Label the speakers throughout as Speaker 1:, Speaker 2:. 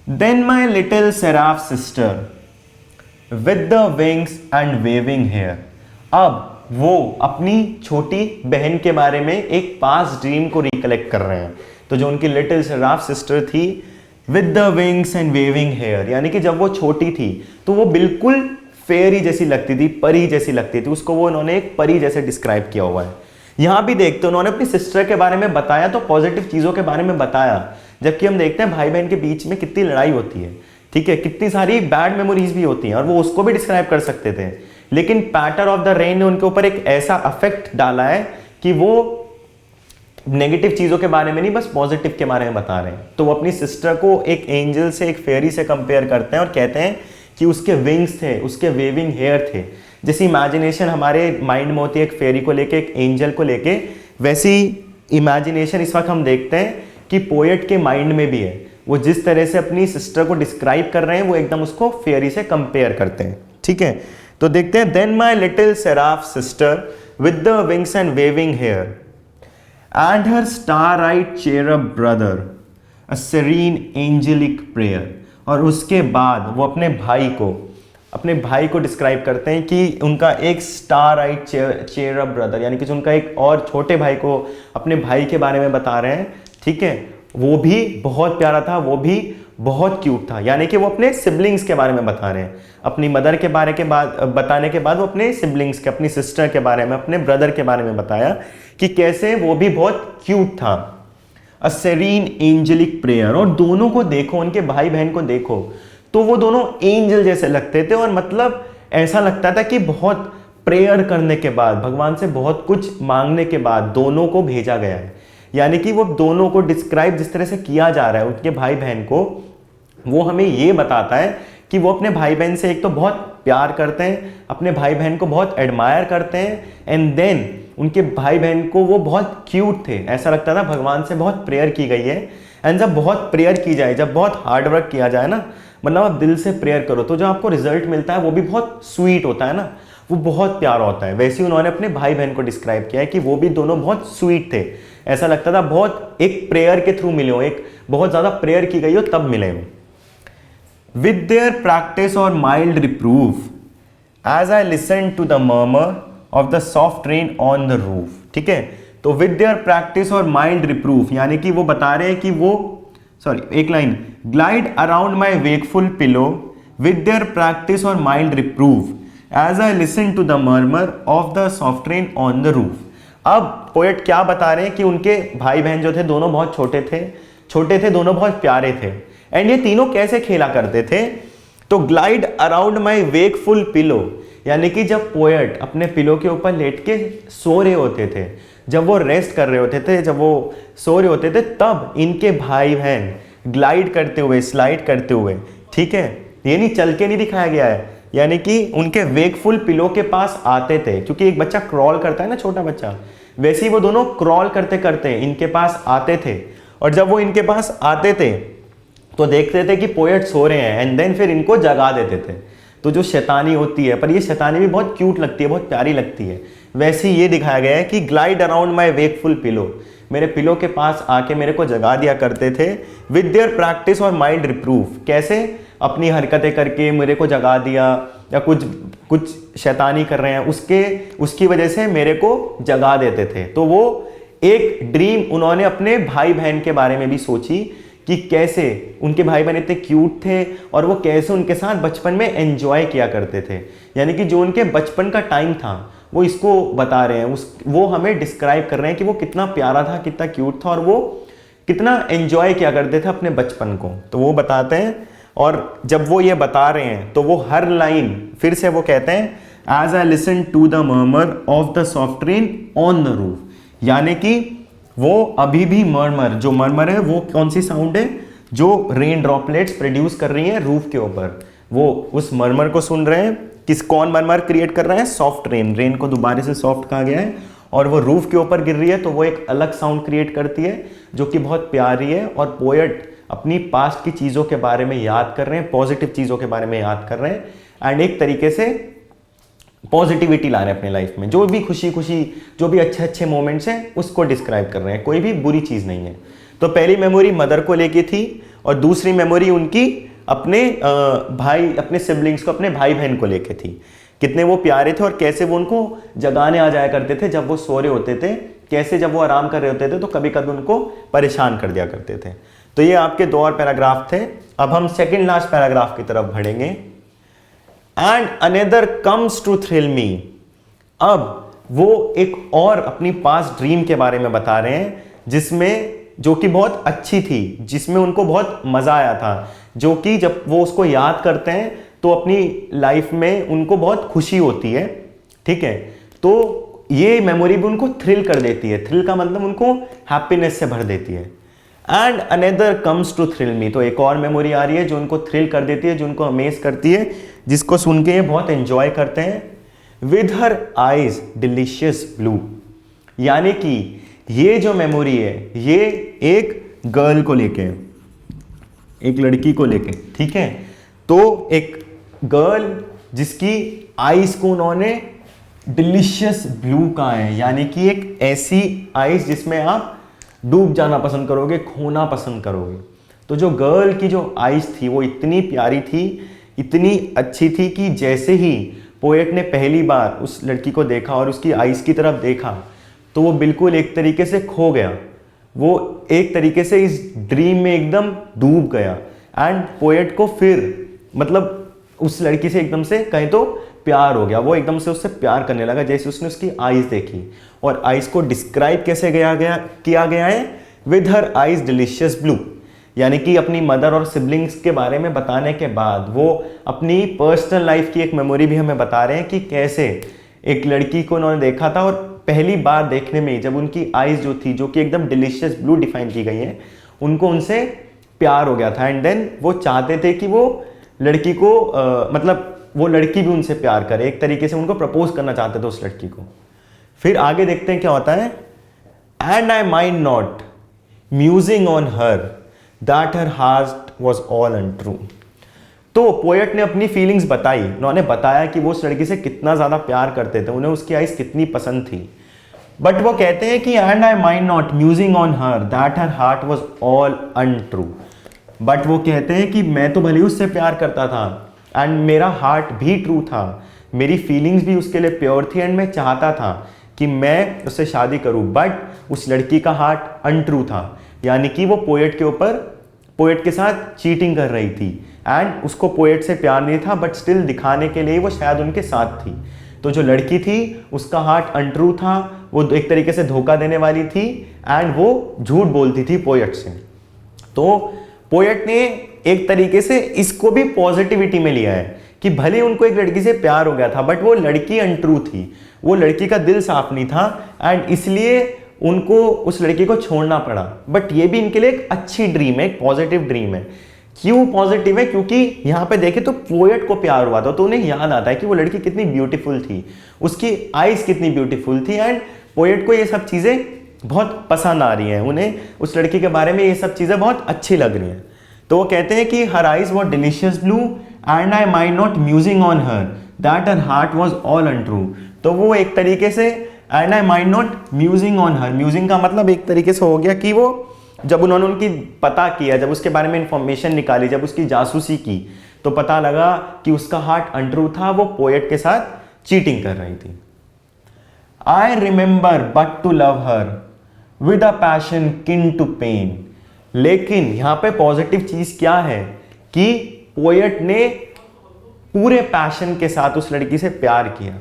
Speaker 1: Then my little seraph sister with the wings and waving hair. अब वो अपनी छोटी बहन के बारे में एक पास्ट ड्रीम को रिकलेक्ट कर रहे हैं। तो जो उनकी लिटिल सेराफ सिस्टर थी with the wings and waving hair, यानी कि जब वो छोटी थी तो वो बिल्कुल फेरी जैसी लगती थी, परी जैसी लगती थी। उसको वो उन्होंने एक परी जैसे डिस्क्राइब किया हुआ है। यहाँ भी देखते हैं उन्होंने अपनी सिस्टर के बारे में बताया तो पॉजिटिव चीज़ों के बारे में बताया, जबकि हम देखते हैं भाई बहन के बीच में कितनी लड़ाई होती है, ठीक है, कितनी सारी बैड मेमोरीज भी होती हैं और वो उसको भी डिस्क्राइब कर सकते थे। लेकिन पैटर ऑफ द रेन ने उनके ऊपर एक ऐसा अफेक्ट डाला है कि वो नेगेटिव चीज़ों के बारे में नहीं, बस पॉजिटिव के बारे में बता रहे हैं। तो वो अपनी सिस्टर को एक एंजल से, एक फेरी से कंपेयर करते हैं और कहते हैं कि उसके विंग्स थे, उसके वेविंग हेयर थे। जैसी इमेजिनेशन हमारे माइंड में होती है एक फेरी को लेके, एक एंजल को लेके, वैसी इमेजिनेशन इस वक्त हम देखते हैं कि पोएट के माइंड में भी है। वो जिस तरह से अपनी सिस्टर को डिस्क्राइब कर रहे हैं वो एकदम उसको फेरी से कंपेयर करते हैं, ठीक है। तो देखते हैं, then my little seraph sister with the wings and waving hair and her star-eyed cherub brother, a serene angelic prayer। और उसके बाद वो अपने भाई को डिस्क्राइब करते हैं कि उनका एक स्टार-आइड चेरब ब्रदर, यानी कि उनका एक और छोटे भाई को अपने भाई के बारे में बता रहे हैं, ठीक है। वो भी बहुत प्यारा था, वो भी बहुत क्यूट था, यानी कि वो अपने सिबलिंग्स के बारे में बता रहे हैं। अपनी मदर के बारे के बाद बताने के बाद वो अपने सिबलिंग्स के, अपनी सिस्टर के बारे में, अपने ब्रदर के बारे में बताया कि कैसे वो भी बहुत क्यूट था। अ सेरीन एंजेलिक प्रेयर। और दोनों को देखो, उनके भाई बहन को देखो तो वो दोनों एंजल जैसे लगते थे और मतलब ऐसा लगता था कि बहुत प्रेयर करने के बाद, भगवान से बहुत कुछ मांगने के बाद दोनों को भेजा गया है। यानी कि वो दोनों को डिस्क्राइब जिस तरह से किया जा रहा है उनके भाई बहन को, वो हमें ये बताता है कि वो अपने भाई बहन से एक तो बहुत प्यार करते हैं, अपने भाई बहन को बहुत एडमायर करते हैं, एंड देन उनके भाई बहन को वो बहुत क्यूट थे। ऐसा लगता था भगवान से बहुत प्रेयर की गई है। एंड जब बहुत प्रेयर की जाए, जब बहुत हार्ड वर्क किया जाए ना, मतलब आप दिल से प्रेयर करो तो जो आपको रिजल्ट मिलता है वो भी बहुत स्वीट होता है ना, वो बहुत प्यारा होता है। वैसे ही उन्होंने अपने भाई बहन को डिस्क्राइब किया है कि वो भी दोनों बहुत स्वीट थे। ऐसा लगता था बहुत एक प्रेयर के थ्रू मिले हो, एक बहुत ज़्यादा प्रेयर की गई हो तब मिले हो। With their practice or mild reproof as I listen to the murmur of the soft rain on the roof, ठीक है। तो with their practice or mild reproof, यानी कि वो बता रहे हैं कि वो, एक line, glide around my wakeful pillow with their practice or mild reproof as I listen to the murmur of the soft rain on the roof. अब पोएट क्या बता रहे हैं कि उनके भाई बहन जो थे दोनों बहुत छोटे थे, दोनों बहुत प्यारे थे। एंड ये तीनों कैसे खेला करते थे? तो glide around my wakeful pillow, यानी कि जब पोएट अपने पिलो के ऊपर लेट के सो रहे होते थे, जब वो रेस्ट कर रहे होते थे, जब वो सो रहे होते थे, तब इनके भाई बहन ग्लाइड करते हुए, स्लाइड करते हुए, ठीक है, ये नहीं चल के नहीं दिखाया गया है, यानी कि उनके वेकफुल पिलो के पास आते थे। क्योंकि एक बच्चा क्रॉल करता है ना, छोटा बच्चा, वैसे ही वो दोनों क्रॉल करते करते इनके पास आते थे। और जब वो इनके पास आते थे तो देखते थे कि पोएट सो रहे हैं, एंड देन फिर इनको जगा देते थे। तो जो शैतानी होती है, पर ये शैतानी भी बहुत क्यूट लगती है, बहुत प्यारी लगती है, वैसे ही ये दिखाया गया है कि glide around my wakeful pillow, मेरे पिलो के पास आके मेरे को जगा दिया करते थे। With their practice or mild reproof, कैसे? अपनी हरकतें करके मेरे को जगा दिया, या कुछ शैतानी कर रहे हैं उसकी वजह से मेरे को जगा देते थे। तो वो एक ड्रीम उन्होंने अपने भाई बहन के बारे में भी सोची कि कैसे उनके भाई बहन इतने क्यूट थे और वो कैसे उनके साथ बचपन में एंजॉय किया करते थे। यानी कि जो उनके बचपन का टाइम था वो इसको बता रहे हैं, वो हमें डिस्क्राइब कर रहे हैं कि वो कितना प्यारा था, कितना क्यूट था और वो कितना एंजॉय किया करते थे अपने बचपन को। तो वो बताते हैं, और जब वो ये बता रहे हैं तो वो हर लाइन फिर से वो कहते हैं, as I listen to the murmur of the soft rain on the roof, यानी कि वो अभी भी मर्मर, जो मर्मर है वो कौन सी साउंड है, जो रेन ड्रॉपलेट्स प्रोड्यूस कर रही है रूफ के ऊपर, वो उस मर्मर को सुन रहे हैं। कौन मर्मर क्रिएट कर रहा है? सॉफ्ट रेन को दोबारा से सॉफ्ट कहा गया है, और वो रूफ के ऊपर गिर रही है तो वो एक अलग साउंड क्रिएट करती है जो कि बहुत प्यारी है। और पोएट अपनी पास्ट की चीज़ों के बारे में याद कर रहे हैं, पॉजिटिव चीज़ों के बारे में याद कर रहे हैं, एंड एक तरीके से पॉजिटिविटी ला रहे हैं अपने लाइफ में। जो भी खुशी जो भी अच्छे मोमेंट्स हैं उसको डिस्क्राइब कर रहे हैं, कोई भी बुरी चीज़ नहीं है। तो पहली मेमोरी मदर को लेके थी, और दूसरी मेमोरी उनकी अपने भाई, अपने सिबलिंग्स को, अपने भाई बहन को लेके थी, कितने वो प्यारे थे और कैसे वो उनको जगाने आ जाया करते थे जब वो सो रहे होते थे, कैसे जब वो आराम कर रहे होते थे तो कभी कभी उनको परेशान कर दिया करते थे। तो ये आपके 2 और पैराग्राफ थे। अब हम सेकंड लास्ट पैराग्राफ की तरफ बढ़ेंगे। And another comes to thrill me. अब वो एक और अपनी पास्ट ड्रीम के बारे में बता रहे हैं, जिसमें जो कि बहुत अच्छी थी, जिसमें उनको बहुत मजा आया था, जो कि जब वो उसको याद करते हैं तो अपनी लाइफ में उनको बहुत खुशी होती है। ठीक है, तो ये मेमोरी भी उनको थ्रिल कर देती है। थ्रिल का मतलब उनको हैप्पीनेस से भर देती है। And another comes to thrill me, तो एक और मेमोरी आ रही है जो उनको थ्रिल कर देती है, जो उनको अमेज करती है, जिसको सुन के ये बहुत एंजॉय करते हैं। With her eyes delicious blue, यानी कि ये जो मेमोरी है ये एक गर्ल को लेके, एक लड़की को लेके। ठीक है, तो एक गर्ल जिसकी आईज को उन्होंने डिलीशियस ब्लू कहा है, यानी कि एक ऐसी आईज जिसमें आप डूब जाना पसंद करोगे, खोना पसंद करोगे। तो जो गर्ल की जो आईज थी वो इतनी प्यारी थी, इतनी अच्छी थी कि जैसे ही पोएट ने पहली बार उस लड़की को देखा और उसकी आईज की तरफ देखा तो वो बिल्कुल एक तरीके से खो गया, वो एक तरीके से इस ड्रीम में एकदम डूब गया। एंड पोएट को फिर मतलब उस लड़की से एकदम से कहें तो प्यार हो गया, वो एकदम से उससे प्यार करने लगा जैसे उसने उसकी आईज देखी। और आईज को डिस्क्राइब कैसे किया गया है, with her eyes delicious blue, यानी कि अपनी मदर और सिबलिंग्स के बारे में बताने के बाद वो अपनी पर्सनल लाइफ की एक मेमोरी भी हमें बता रहे हैं कि कैसे एक लड़की को उन्होंने देखा था और पहली बार देखने में जब उनकी आईज जो थी, जो कि एकदम डिलीशियस ब्लू डिफाइन की गई है, उनको उनसे प्यार हो गया था। एंड देन वो चाहते थे कि वो लड़की को मतलब वो लड़की भी उनसे प्यार करे, एक तरीके से उनको प्रपोज करना चाहते थे उस लड़की को। फिर आगे देखते हैं क्या होता है। And I mind not musing on her that her heart was all untrue. तो पोएट ने अपनी फीलिंग्स बताई, उन्होंने बताया कि वो उस लड़की से कितना ज्यादा प्यार करते थे, उन्हें उसकी आइज कितनी पसंद थी। बट वो कहते हैं कि and I mind not musing on her that her heart was all untrue. But वो कहते हैं कि मैं तो भले उससे प्यार करता था एंड मेरा हार्ट भी ट्रू था, मेरी फीलिंग्स भी उसके लिए प्योर थी एंड मैं चाहता था कि मैं उससे शादी करूं, बट उस लड़की का हार्ट अनट्रू था, यानी कि वो पोएट के साथ चीटिंग कर रही थी एंड उसको पोएट से प्यार नहीं था, बट स्टिल दिखाने के लिए वो शायद उनके साथ थी। तो जो लड़की थी उसका हार्ट अनट्रू था, वो एक तरीके से धोखा देने वाली थी एंड वो झूठ बोलती थी पोएट से। तो पोएट ने एक तरीके से इसको भी पॉजिटिविटी में लिया है कि भले उनको एक लड़की से प्यार हो गया था बट वो लड़की अनट्रू थी, वो लड़की का दिल साफ नहीं था एंड इसलिए उनको उस लड़की को छोड़ना पड़ा। बट ये भी इनके लिए एक अच्छी ड्रीम है, एक पॉजिटिव ड्रीम है। क्यों पॉजिटिव है? क्योंकि यहाँ पे देखे तो पोएट को प्यार हुआ था तो उन्हें याद आता है कि वो लड़की कितनी ब्यूटीफुल थी, उसकी आईज कितनी ब्यूटीफुल थी एंड पोएट को ये सब चीज़ें बहुत पसंद आ रही हैं, उन्हें उस लड़की के बारे में ये सब चीज़ें बहुत अच्छी लग रही हैं। तो वो कहते हैं कि her eyes was delicious blue and I mind not musing on her that her heart was all untrue. तो वो एक तरीके से and I mind not musing on her, musing का मतलब एक तरीके से हो गया कि वो जब उन्होंने उनकी पता किया, जब उसके बारे में इंफॉर्मेशन निकाली, जब उसकी जासूसी की तो पता लगा कि उसका हार्ट अनट्रू था, वो पोएट के साथ चीटिंग कर रही थी। I remember but to love her with a passion kin to pain. लेकिन यहां पे पॉजिटिव चीज क्या है कि पोएट ने पूरे पैशन के साथ उस लड़की से प्यार किया।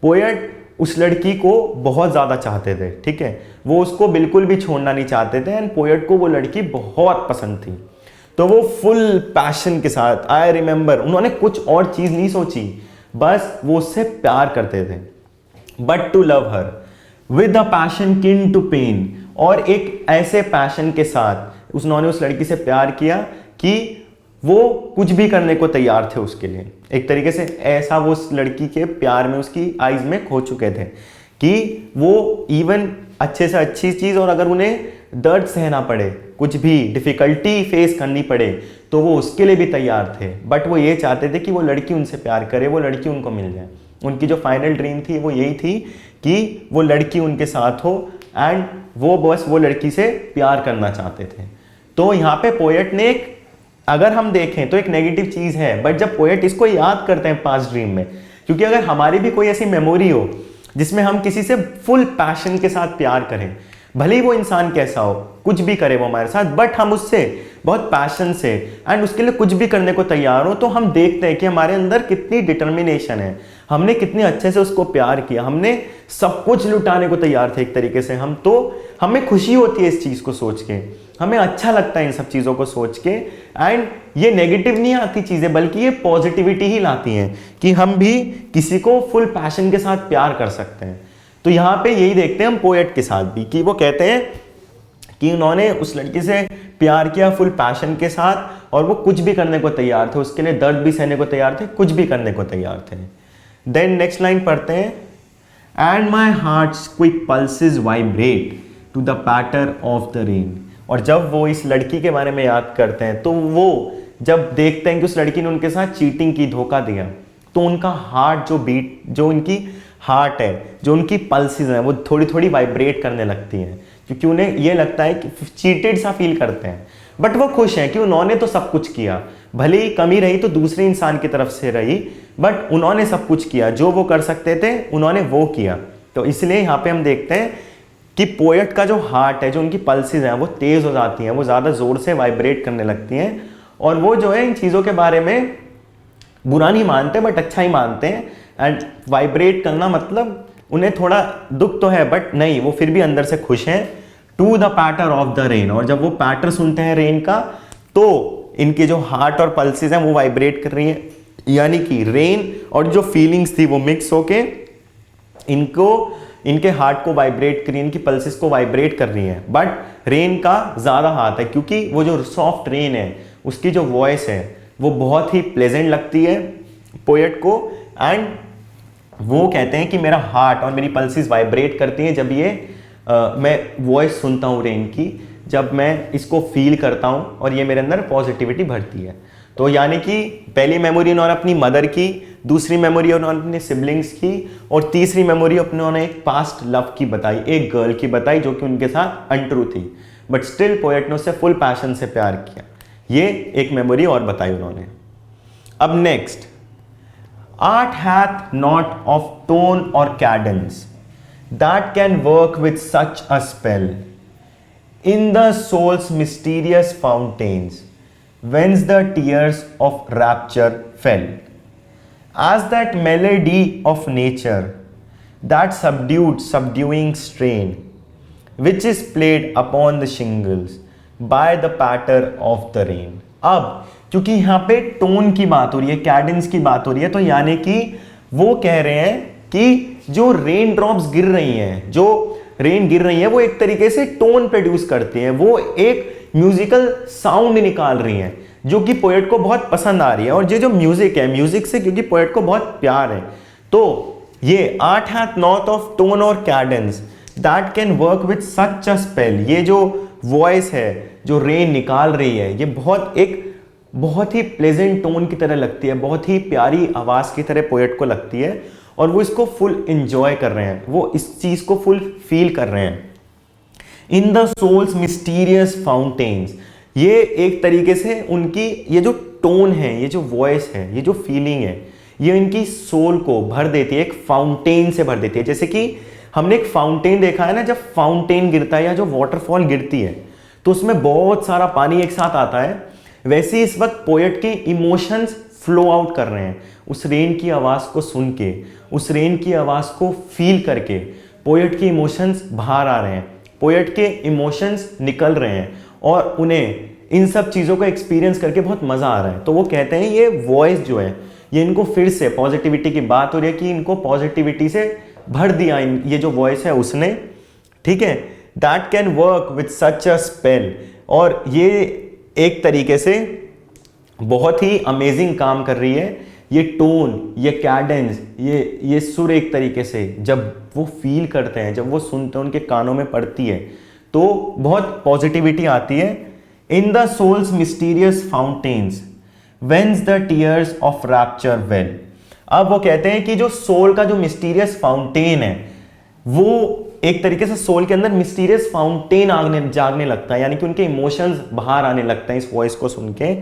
Speaker 1: पोएट उस लड़की को बहुत ज्यादा चाहते थे, ठीक है, वो उसको बिल्कुल भी छोड़ना नहीं चाहते थे एंड पोएट को वो लड़की बहुत पसंद थी। तो वो फुल पैशन के साथ, आई रिमेंबर, उन्होंने कुछ और चीज नहीं सोची, बस वो उससे प्यार करते थे। But to love her with a passion kin to pain, और एक ऐसे पैशन के साथ उन्होंने उस लड़की से प्यार किया कि वो कुछ भी करने को तैयार थे उसके लिए। एक तरीके से ऐसा वो उस लड़की के प्यार में, उसकी आईज में खो चुके थे कि वो इवन अच्छे से अच्छी चीज और अगर उन्हें दर्द सहना पड़े, कुछ भी डिफिकल्टी फेस करनी पड़े तो वो उसके लिए भी तैयार थे। बट वो ये चाहते थे कि वो लड़की उनसे प्यार करे, वो लड़की उनको मिल जाए। उनकी जो फाइनल ड्रीम थी वो यही थी कि वो लड़की उनके साथ हो एंड वो बस वो लड़की से प्यार करना चाहते थे। तो यहाँ पे पोएट ने एक अगर हम देखें तो एक नेगेटिव चीज है, बट जब पोएट इसको याद करते हैं पास्ट ड्रीम में, क्योंकि अगर हमारी भी कोई ऐसी मेमोरी हो जिसमें हम किसी से फुल पैशन के साथ प्यार करें, भले ही वो इंसान कैसा हो, कुछ भी करे वो हमारे साथ, बट हम उससे बहुत पैशन से एंड उसके लिए कुछ भी करने को तैयार हो, तो हम देखते हैं कि हमारे अंदर कितनी डिटर्मिनेशन है, हमने कितने अच्छे से उसको प्यार किया, हमने सब कुछ लुटाने को तैयार थे एक तरीके से हम। तो हमें खुशी होती है इस चीज़ को सोच के, हमें अच्छा लगता है इन सब चीज़ों को सोच के, एंड ये नेगेटिव नहीं आती चीज़ें, बल्कि ये पॉजिटिविटी ही लाती हैं कि हम भी किसी को फुल पैशन के साथ प्यार कर सकते हैं। तो यहाँ पे यही देखते हैं हम पोएट के साथ भी, कि वो कहते हैं कि उन्होंने उस लड़की से प्यार किया फुल पैशन के साथ, और वो कुछ भी करने को तैयार थे, उसके लिए दर्द भी सहने को तैयार थे, कुछ भी करने को तैयार थे। देन नेक्स्ट लाइन पढ़ते हैं, and my heart's quick pulses vibrate to the patter of the rain. और जब वो इस लड़की के बारे में याद करते हैं, तो वो जब देखते हैं कि उस लड़की ने उनके साथ चीटिंग की, धोखा दिया, तो उनका हार्ट जो बीट, जो उनकी हार्ट है, जो उनकी पल्सेस हैं, वो थोड़ी थोड़ी वाइब्रेट करने लगती हैं, क्योंकि उन्हें ये लगता है कि चीटेड सा फील करते हैं। बट वो खुश हैं कि उन्होंने तो सब कुछ किया, भले ही कमी रही तो दूसरे इंसान की तरफ से रही, बट उन्होंने सब कुछ किया, जो वो कर सकते थे उन्होंने वो किया। तो इसलिए यहाँ पे हम देखते हैं कि पोएट का जो हार्ट है, जो उनकी पल्सेस हैं, वो तेज हो जाती हैं, वो ज़्यादा ज़ोर से वाइब्रेट करने लगती हैं, और वो जो है इन चीज़ों के बारे में बुरा नहीं मानते बट अच्छा ही मानते हैं। एंड वाइब्रेट करना मतलब उन्हें थोड़ा दुख तो है, बट नहीं, वो फिर भी अंदर से खुश हैं। To the patter of the rain, और जब वो पैटर सुनते हैं रेन का, तो इनके जो हार्ट और पल्सेस हैं वो वाइब्रेट कर रही हैं, यानी कि रेन और जो फीलिंग्स थी वो मिक्स होके इनके हार्ट को वाइब्रेट कर रही है, इनकी पल्सेस को वाइब्रेट कर रही हैं। बट रेन का ज़्यादा हाथ है, क्योंकि वो जो सॉफ्ट रेन है, उसकी जो वॉइस है वो बहुत ही प्लेजेंट लगती है पोएट को, एंड वो कहते हैं कि मेरा हार्ट और मेरी पल्सेस वाइब्रेट करती हैं जब मैं वॉइस सुनता हूँ रेन की, जब मैं इसको फील करता हूँ, और ये मेरे अंदर पॉजिटिविटी भरती है। तो यानी कि पहली मेमोरी उन्होंने अपनी मदर की, दूसरी मेमोरी उन्होंने अपने सिबलिंग्स की, और तीसरी मेमोरी उन्होंने एक पास्ट लव की बताई, एक गर्ल की बताई जो कि उनके साथ अनट्रू थी, बट स्टिल पोएट ने उससे फुल पैशन से प्यार किया। ये एक मेमोरी और बताई उन्होंने। अब next, art hath not of tone or Cadence that can work with such a spell in the soul's mysterious fountains whence the tears of rapture fell, as that melody of nature, that subduing strain which is played upon the shingles by the patter of the rain। अब क्योंकि यहाँ पे tone की बात हो रही है, Cadence की बात हो रही है, तो यानी कि वो कह रहे हैं कि जो रेन ड्रॉप्स गिर रही हैं, जो रेन गिर रही है, वो एक तरीके से टोन प्रोड्यूस करती हैं, वो एक म्यूजिकल साउंड निकाल रही हैं जो कि पोएट को बहुत पसंद आ रही है। और ये जो म्यूजिक है, म्यूजिक से क्योंकि पोएट को बहुत प्यार है, तो ये art hath not of tone or cadence that can work with such a spell, ये जो वॉइस है जो रेन निकाल रही है, ये बहुत ही प्लेजेंट टोन की तरह लगती है, बहुत ही प्यारी आवाज की तरह पोएट को लगती है, और वो इसको फुल एंजॉय कर रहे हैं, वो इस चीज को फुल फील कर रहे हैं। In the souls mysterious fountains, ये एक तरीके से उनकी ये जो टोन है, ये जो वॉइस है, ये जो फीलिंग है, ये इनकी सोल को भर देती है, एक फाउंटेन से भर देती है। जैसे कि हमने एक फाउंटेन देखा है ना, जब फाउंटेन गिरता है या जो वाटरफॉल गिरती है तो उसमें बहुत सारा पानी एक साथ आता है, वैसे ही इस वक्त पोएट के इमोशंस फ्लो आउट कर रहे हैं उस रेन की आवाज़ को सुन के, उस रेन की आवाज़ को फील करके पोएट के इमोशंस बाहर आ रहे हैं, पोएट के इमोशंस निकल रहे हैं, और उन्हें इन सब चीज़ों को एक्सपीरियंस करके बहुत मज़ा आ रहा है। तो वो कहते हैं ये वॉइस जो है, ये इनको फिर से पॉजिटिविटी की बात हो रही है कि इनको पॉजिटिविटी से भर दिया ये जो वॉइस है उसने, ठीक है। That can work with such a spell, और ये एक तरीके से बहुत ही अमेजिंग काम कर रही है। ये टोन, ये कैडेंस, ये सुर एक तरीके से जब वो फील करते हैं, जब वो सुनते हैं, उनके कानों में पड़ती है, तो बहुत पॉजिटिविटी आती है। In the souls mysterious fountains whence the tears of rapture well. अब वो कहते हैं कि जो सोल का जो मिस्टीरियस फाउंटेन है, वो एक तरीके से सोल के अंदर मिस्टीरियस फाउंटेन जागने लगता है, यानी कि उनके इमोशंस बाहर आने लगते हैं इस वॉइस को सुन के।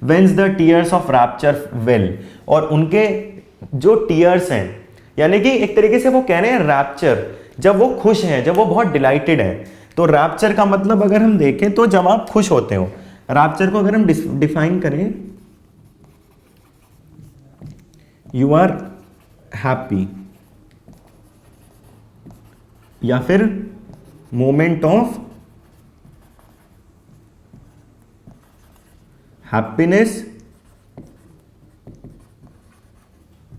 Speaker 1: Whence the tears of rapture well, और उनके जो टीयर्स हैं, यानी कि एक तरीके से वो कह रहे हैं रैप्चर, जब वो खुश हैं, जब वो बहुत डिलाइटेड हैं। तो रैप्चर का मतलब अगर हम देखें तो जब आप खुश होते हो, रैप्चर को अगर हम डिफाइन करें, यू आर हैप्पी, या फिर मोमेंट ऑफ हैप्पीनेस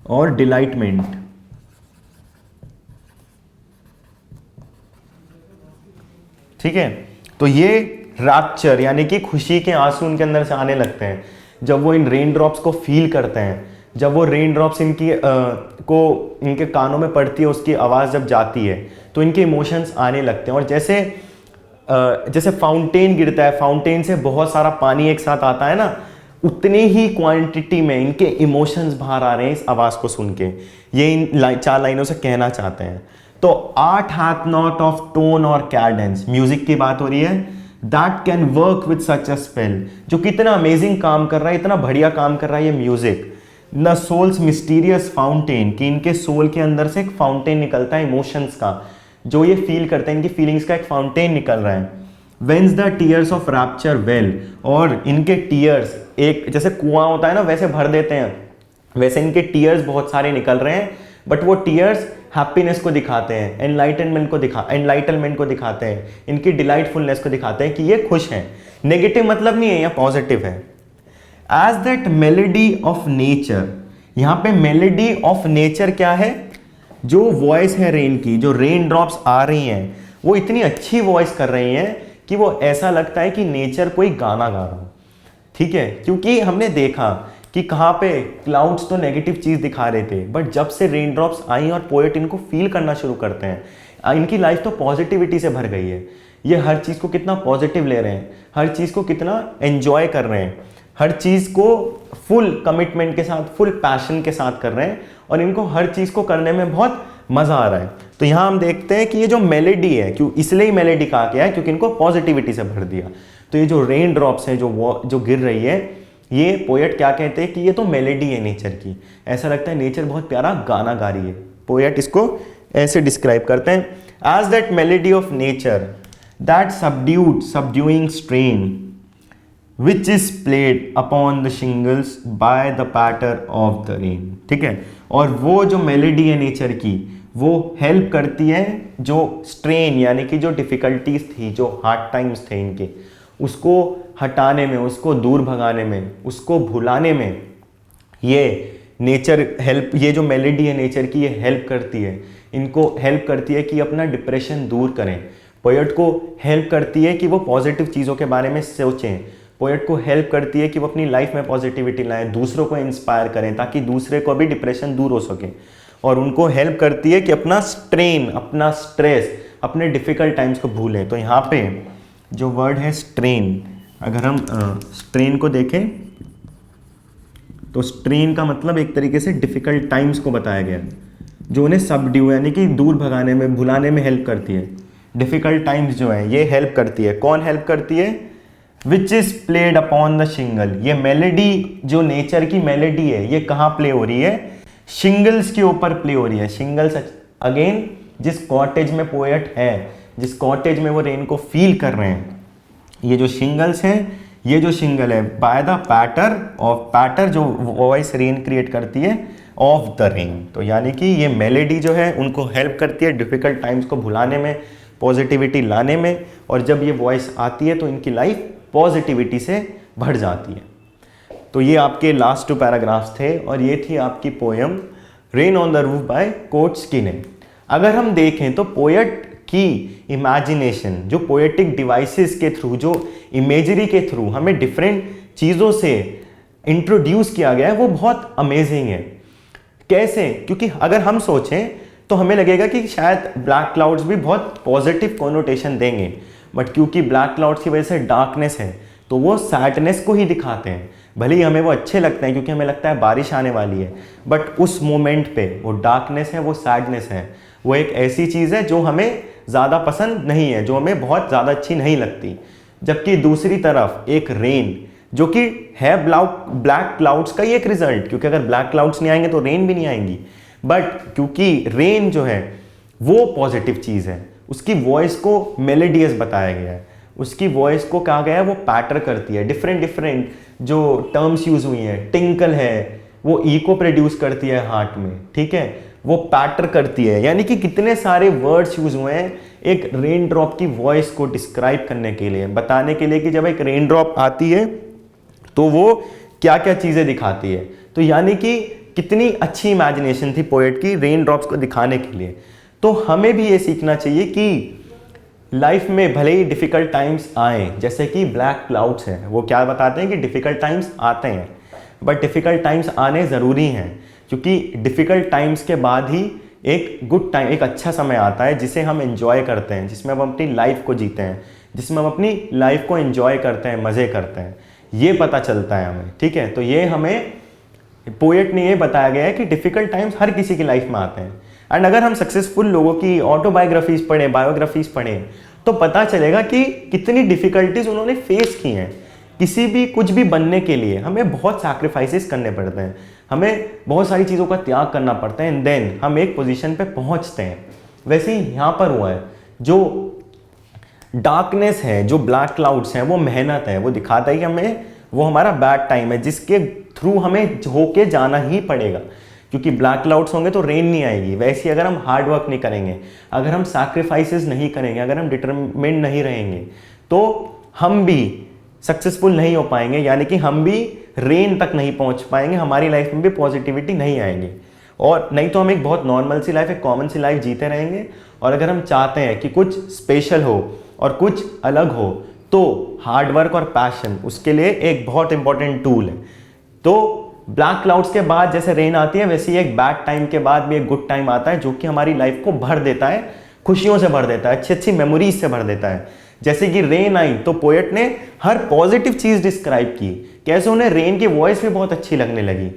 Speaker 1: और डिलाइटमेंट। ठीक है, तो ये रैप्चर यानी कि खुशी के आंसू उनके अंदर से आने लगते हैं जब वो इन रेन ड्रॉप्स को फील करते हैं, जब वो रेन ड्रॉप्स इनके कानों में पड़ती है, उसकी आवाज़ जब जाती है तो इनके इमोशंस आने लगते हैं। और जैसे फाउंटेन गिरता है, फाउंटेन से बहुत सारा पानी एक साथ आता है ना, उतनी ही क्वांटिटी में इनके इमोशंस बाहर आ रहे हैं इस आवाज़ को सुन के। ये इन 4 लाइनों से कहना चाहते हैं। तो art hath not of tone or Cadence, music की बात हो रही है, that can work with such a spell, जो कितना अमेजिंग काम कर रहा है, इतना बढ़िया काम कर रहा है ये music. The souls mysterious fountain, कि इनके सोल के अंदर से एक फाउंटेन निकलता है इमोशंस का, जो ये फील करते हैं, इनकी फीलिंग्स का एक फाउंटेन निकल रहा है। Whence the tears of rapture well, और इनके टीयर्स एक जैसे कुआं होता है ना वैसे भर देते हैं, वैसे इनके टीयर्स बहुत सारे निकल रहे हैं, बट वो टीयर्स हैप्पीनेस को दिखाते हैं, एनलाइटनमेंट को दिखाते हैं, इनकी डिलाइटफुलनेस को दिखाते हैं कि ये खुश हैं। नेगेटिव मतलब नहीं है, या पॉजिटिव है। As that melody of nature, यहाँ पे मेलेडी ऑफ नेचर क्या है, जो वॉइस है रेन की, जो रेन ड्रॉप्स आ रही हैं वो इतनी अच्छी वॉइस कर रही हैं कि वो ऐसा लगता है कि नेचर कोई गाना गा रहा हो। ठीक है, क्योंकि हमने देखा कि कहाँ पे क्लाउड्स तो नेगेटिव चीज़ दिखा रहे थे, बट जब से रेन ड्रॉप्स आई और पोएट इनको फील करना शुरू करते हैं, इनकी लाइफ तो पॉजिटिविटी से भर गई है। ये हर चीज़ को कितना पॉजिटिव ले रहे हैं, हर चीज़ को कितना एंजॉय कर रहे हैं, हर चीज़ को फुल कमिटमेंट के साथ, फुल पैशन के साथ कर रहे हैं, और इनको हर चीज़ को करने में बहुत मज़ा आ रहा है। तो यहाँ हम देखते हैं कि ये जो मेलेडी है, क्यों इसलिए ही मेलेडी कहा गया है, क्योंकि इनको पॉजिटिविटी से भर दिया। तो ये जो रेन ड्रॉप्स है जो गिर रही है, ये पोएट क्या कहते हैं कि ये तो मेलेडी है नेचर की, ऐसा लगता है नेचर बहुत प्यारा गाना गा रही है। पोएट इसको ऐसे डिस्क्राइब करते हैं, as that melody of nature, that subduing strain which is played upon the shingles by the patter of the rain। ठीक है, और वो जो मेलेडी है नेचर की, वो हेल्प करती है जो स्ट्रेन यानी कि जो डिफ़िकल्टीज थी, जो हार्ड टाइम्स थे इनके, उसको हटाने में, उसको दूर भगाने में, उसको भुलाने में ये नेचर हेल्प, ये जो मेलेडी है नेचर की ये हेल्प करती है, इनको हेल्प करती है कि अपना डिप्रेशन दूर करें। पोएट को हेल्प करती है कि वो पॉजिटिव चीज़ों के बारे में सोचें, पोएट को हेल्प करती है कि वो अपनी लाइफ में पॉजिटिविटी लाएं, दूसरों को इंस्पायर करें ताकि दूसरे को भी डिप्रेशन दूर हो सके, और उनको हेल्प करती है कि अपना स्ट्रेन, अपना स्ट्रेस, अपने डिफ़िकल्ट टाइम्स को भूलें। तो यहाँ पे जो वर्ड है स्ट्रेन, अगर हम स्ट्रेन को देखें तो स्ट्रेन का मतलब एक तरीके से डिफ़िकल्ट टाइम्स को बताया गया, जो उन्हें सबड्यू यानी कि दूर भगाने में, भुलाने में हेल्प करती है। डिफ़िकल्ट टाइम्स जो है ये हेल्प करती है। कौन हेल्प करती है? Which is played upon the shingle. ये मेलेडी जो नेचर की मेलेडी है ये कहाँ प्ले हो रही है? शिंगल्स के ऊपर प्ले हो रही है। शिंगल्स अगेन जिस कॉटेज में पोएट है, जिस कॉटेज में वो रेन को फील कर रहे हैं, ये जो शिंगल्स हैं, ये जो शिंगल है बाय द पैटर जो वॉइस रेन क्रिएट करती है ऑफ द रेन। तो यानी कि ये मेलेडी जो है उनको हेल्प करती है डिफ़िकल्ट टाइम्स को भुलाने में, पॉजिटिविटी लाने में, और जब ये वॉइस आती है तो इनकी लाइफ पॉजिटिविटी से भर जाती है। तो ये आपके लास्ट 2 पैराग्राफ्स थे और ये थी आपकी poem rain on the roof by कोर्ट स्किनेट। अगर हम देखें तो पोएट की इमेजिनेशन, जो पोएटिक डिवाइसेस के थ्रू, जो इमेजरी के थ्रू हमें डिफरेंट चीज़ों से इंट्रोड्यूस किया गया है, वो बहुत अमेजिंग है। कैसे? क्योंकि अगर हम सोचें तो हमें लगेगा कि शायद ब्लैक क्लाउड्स भी बहुत पॉजिटिव कॉनोटेशन देंगे, बट क्योंकि ब्लैक क्लाउड्स की वजह से डार्कनेस है तो वो सैडनेस को ही दिखाते हैं। भले ही हमें वो अच्छे लगते हैं क्योंकि हमें लगता है बारिश आने वाली है, बट उस मोमेंट पे वो डार्कनेस है, वो सैडनेस है, वो एक ऐसी चीज़ है जो हमें ज़्यादा पसंद नहीं है, जो हमें बहुत ज़्यादा अच्छी नहीं लगती। जबकि दूसरी तरफ एक रेन जो कि है ब्लैक क्लाउड्स का ही एक रिजल्ट, क्योंकि अगर ब्लैक क्लाउड्स नहीं आएंगे तो रेन भी नहीं आएंगी। बट क्योंकि रेन जो है वो पॉजिटिव चीज़ है, उसकी वॉइस को मेलेडियस बताया गया है, उसकी वॉइस को कहा गया है वो पैटर करती है, डिफरेंट डिफरेंट जो टर्म्स यूज हुई हैं, टिंकल है वो ई को प्रोड्यूस करती है हार्ट में, ठीक है, वो पैटर करती है, यानी कि कितने सारे वर्ड्स यूज हुए हैं एक रेन ड्रॉप की वॉइस को डिस्क्राइब करने के लिए, बताने के लिए कि जब एक रेन ड्रॉप आती है तो वो क्या क्या चीज़ें दिखाती है। तो यानी कि कितनी अच्छी इमेजिनेशन थी पोएट की रेन ड्रॉप्स को दिखाने के लिए। तो हमें भी ये सीखना चाहिए कि लाइफ में भले ही डिफ़िकल्ट टाइम्स आए, जैसे कि ब्लैक क्लाउड्स हैं, वो क्या बताते हैं कि डिफ़िकल्ट टाइम्स आते हैं, बट डिफ़िकल्ट टाइम्स आने ज़रूरी हैं, क्योंकि डिफ़िकल्ट टाइम्स के बाद ही एक गुड टाइम, एक अच्छा समय आता है जिसे हम एंजॉय करते हैं, जिसमें हम अपनी लाइफ को जीते हैं, जिसमें हम अपनी लाइफ को एंजॉय करते हैं, मज़े करते हैं, ये पता चलता है हमें, ठीक है। तो ये हमें पोएट ने ये बताया गया है कि डिफ़िकल्ट टाइम्स हर किसी की लाइफ में आते हैं। एंड अगर हम सक्सेसफुल लोगों की ऑटोबायोग्राफीज पढ़ें, बायोग्राफीज पढ़ें, तो पता चलेगा कि कितनी डिफ़िकल्टीज उन्होंने फेस की हैं। किसी भी कुछ भी बनने के लिए हमें बहुत सैक्रिफाइसेस करने पड़ते हैं, हमें बहुत सारी चीज़ों का त्याग करना पड़ता है, एंड देन हम एक पोजीशन पे पहुंचते हैं। वैसे ही यहाँ पर हुआ है, जो डार्कनेस है, जो ब्लैक क्लाउड्स हैं, वो मेहनत है, वो दिखाता है कि हमें वो हमारा बैड टाइम है जिसके थ्रू हमें होके जाना ही पड़ेगा, क्योंकि ब्लैक क्लाउड्स होंगे तो रेन नहीं आएगी। वैसे ही अगर हम हार्ड वर्क नहीं करेंगे, अगर हम सैक्रिफाइसेस नहीं करेंगे, अगर हम डिटरमिन्ड नहीं रहेंगे, तो हम भी सक्सेसफुल नहीं हो पाएंगे, यानी कि हम भी रेन तक नहीं पहुंच पाएंगे, हमारी लाइफ में भी पॉजिटिविटी नहीं आएगी, और नहीं तो हम एक बहुत नॉर्मल सी लाइफ, एक कॉमन सी लाइफ जीते रहेंगे। और अगर हम चाहते हैं कि कुछ स्पेशल हो और कुछ अलग हो, तो हार्ड वर्क और पैशन उसके लिए एक बहुत इंपॉर्टेंट टूल है। तो ब्लैक क्लाउड्स के बाद जैसे रेन आती है, वैसे ही एक बैड टाइम के बाद भी एक गुड टाइम आता है, जो कि हमारी लाइफ को भर देता है, खुशियों से भर देता है, अच्छी अच्छी मेमोरीज से भर देता है। जैसे कि रेन आई तो पोएट ने हर पॉजिटिव चीज़ डिस्क्राइब की, कैसे उन्हें रेन की वॉइस भी बहुत अच्छी लगने लगी।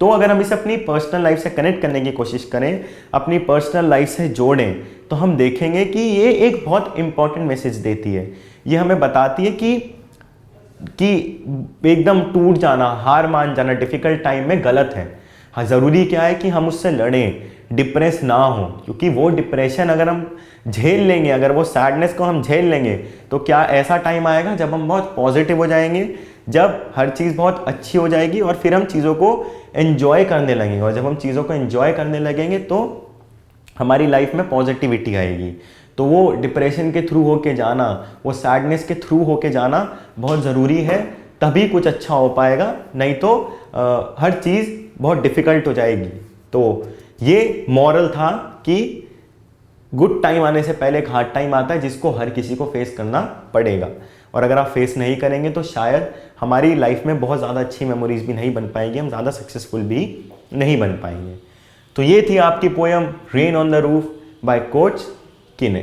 Speaker 1: तो अगर हम इसे अपनी पर्सनल लाइफ से कनेक्ट करने की कोशिश करें, अपनी पर्सनल लाइफ से जोड़ें, तो हम देखेंगे कि ये एक बहुत इंपॉर्टेंट मैसेज देती है। ये हमें बताती है कि एकदम टूट जाना, हार मान जाना डिफ़िकल्ट टाइम में गलत है। हाँ, ज़रूरी क्या है कि हम उससे लड़ें, डिप्रेस ना हो, क्योंकि वो डिप्रेशन अगर हम झेल लेंगे, अगर वो सैडनेस को हम झेल लेंगे, तो क्या ऐसा टाइम आएगा जब हम बहुत पॉजिटिव हो जाएंगे, जब हर चीज़ बहुत अच्छी हो जाएगी, और फिर हम चीज़ों को एंजॉय करने लगेंगे। और जब हम चीज़ों को एंजॉय करने लगेंगे तो हमारी लाइफ में पॉजिटिविटी आएगी। तो वो डिप्रेशन के थ्रू होके जाना, वो सैडनेस के थ्रू होके जाना बहुत ज़रूरी है, तभी कुछ अच्छा हो पाएगा, नहीं तो हर चीज़ बहुत डिफ़िकल्ट हो जाएगी। तो ये मॉरल था कि गुड टाइम आने से पहले एक हार्ड टाइम आता है, जिसको हर किसी को फेस करना पड़ेगा, और अगर आप फेस नहीं करेंगे तो शायद हमारी लाइफ में बहुत ज़्यादा अच्छी मेमोरीज भी नहीं बन पाएगी, हम ज़्यादा सक्सेसफुल भी नहीं बन पाएंगे। तो ये थी आपकी poem rain on the roof by Coates किने।